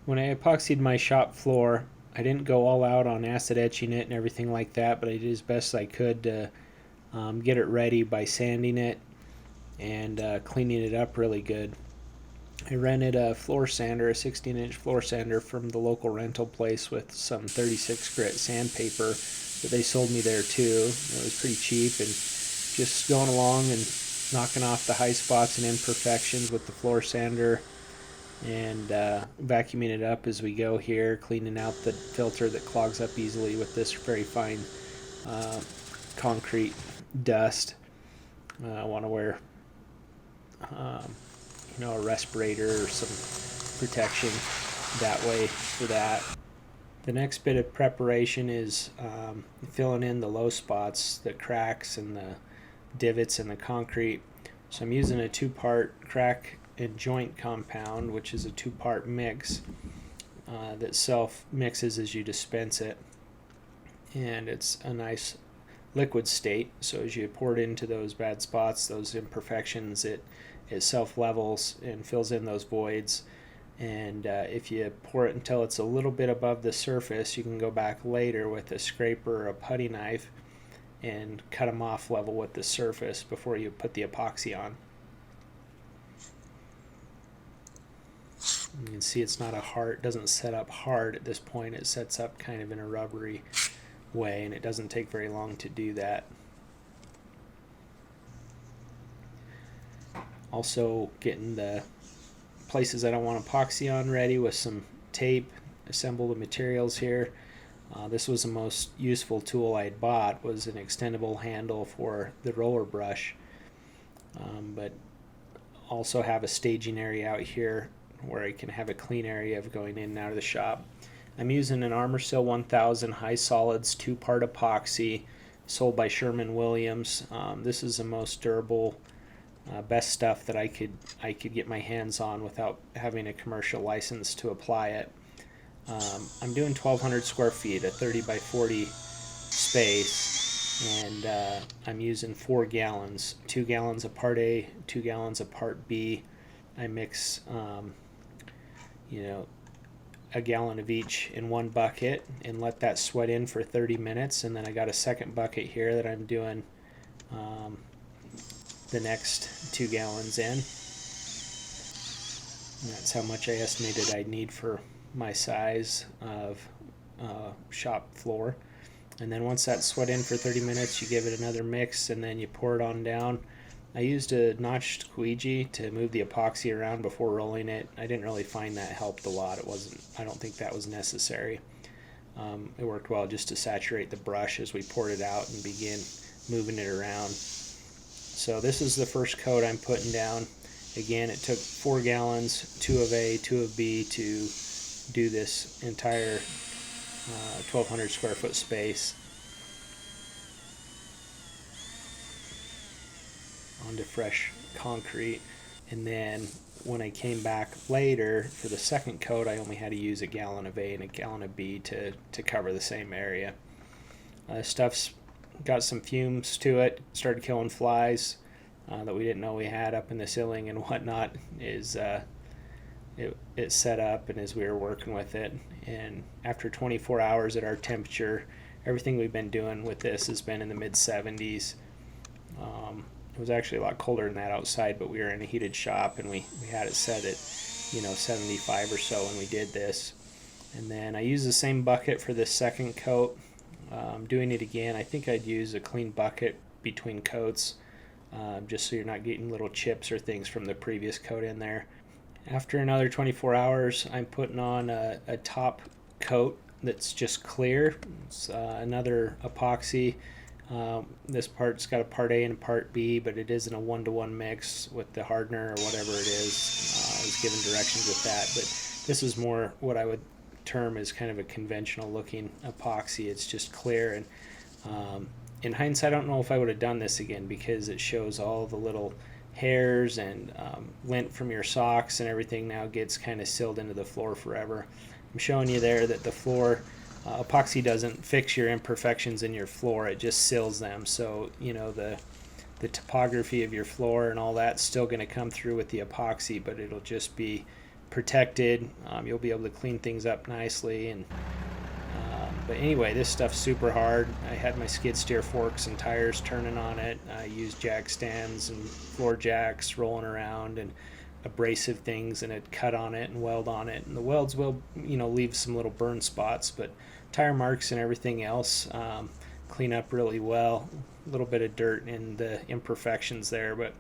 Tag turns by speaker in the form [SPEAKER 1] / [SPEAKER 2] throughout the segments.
[SPEAKER 1] When I epoxied my shop floor, I didn't go all out on acid etching it and everything like that, but I did as best I could to get it ready by sanding it and cleaning it up really good. I rented a floor sander, a 16-inch floor sander from the local rental place with some 36 grit sandpaper that they sold me there too. It was pretty cheap, and just going along and knocking off the high spots and imperfections with the floor sander and vacuuming it up as we go here, cleaning out the filter that clogs up easily with this very fine uh, concrete dust. I want to wear um, a respirator or some protection that way for that. The next bit of preparation is filling in the low spots, the cracks and the divots in the concrete. So I'm using a two-part crack and joint compound, which is a two-part mix that self-mixes as you dispense it. And it's a nice liquid state, so as you pour it into those bad spots, those imperfections, it self-levels and fills in those voids. And if you pour it until it's a little bit above the surface, you can go back later with a scraper or a putty knife and cut them off level with the surface before you put the epoxy on. You can see it's not it doesn't set up hard at this point. It sets up kind of in a rubbery way, and it doesn't take very long to do that. Also getting the places I don't want epoxy on ready with some tape, assemble the materials here. This was the most useful tool I'd bought, was an extendable handle for the roller brush, but also have a staging area out here where I can have a clean area of going in and out of the shop. I'm using an ArmorSeal 1000 high solids 2-part epoxy sold by Sherwin-Williams. This is the most durable, best stuff that I could get my hands on without having a commercial license to apply it. I'm doing 1,200 square feet, a 30 by 40 space, and I'm using 4 gallons, 2 gallons of part A, 2 gallons of part B. I mix a gallon of each in one bucket and let that sweat in for 30 minutes, and then I got a second bucket here that I'm doing the next 2 gallons in. And that's how much I estimated I'd need for my size of shop floor. And then once that's sweat in for 30 minutes, you give it another mix, and then you pour it on down. I used a notched squeegee to move the epoxy around before rolling it. I didn't really find that helped a lot. I don't think that was necessary. It worked well just to saturate the brush as we poured it out and begin moving it around. So this is the first coat I'm putting down. Again, it took 4 gallons, 2 of A, 2 of B to do this entire 1,200 square foot space. Onto fresh concrete, and then when I came back later for the second coat, I only had to use a gallon of A and a gallon of B to cover the same area. Stuff's got some fumes to it, started killing flies that we didn't know we had up in the ceiling and whatnot. It set up, and as we were working with it, and after 24 hours at our temperature, everything we've been doing with this has been in the mid 70s. It was actually a lot colder than that outside, but we were in a heated shop, and we had it set at 75 or so when we did this. And then I used the same bucket for this second coat. Doing it again, I think I'd use a clean bucket between coats, just so you're not getting little chips or things from the previous coat in there. After another 24 hours, I'm putting on a top coat that's just clear. It's another epoxy. This part's got a part A and a part B, but it isn't a 1-to-1 mix with the hardener or whatever it is. I was given directions with that, but this is more what I would term as kind of a conventional looking epoxy. It's just clear, and in hindsight, I don't know if I would have done this again, because it shows all the little hairs and lint from your socks and everything now gets kind of sealed into the floor forever. I'm showing you there that the floor epoxy doesn't fix your imperfections in your floor, it just seals them. So the topography of your floor and all that's still going to come through with the epoxy, but it'll just be protected. You'll be able to clean things up nicely. And but anyway, this stuff's super hard. I had my skid steer forks and tires turning on it. I used jack stands and floor jacks rolling around and abrasive things, and it cut on it and weld on it. And the welds will, leave some little burn spots, but tire marks and everything else clean up really well. A little bit of dirt and the imperfections there, but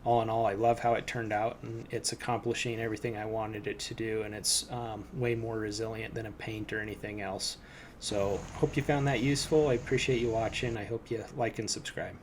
[SPEAKER 1] all in all, I love how it turned out, and it's accomplishing everything I wanted it to do, and it's way more resilient than a paint or anything else. So hope you found that useful. I appreciate you watching. I hope you like and subscribe.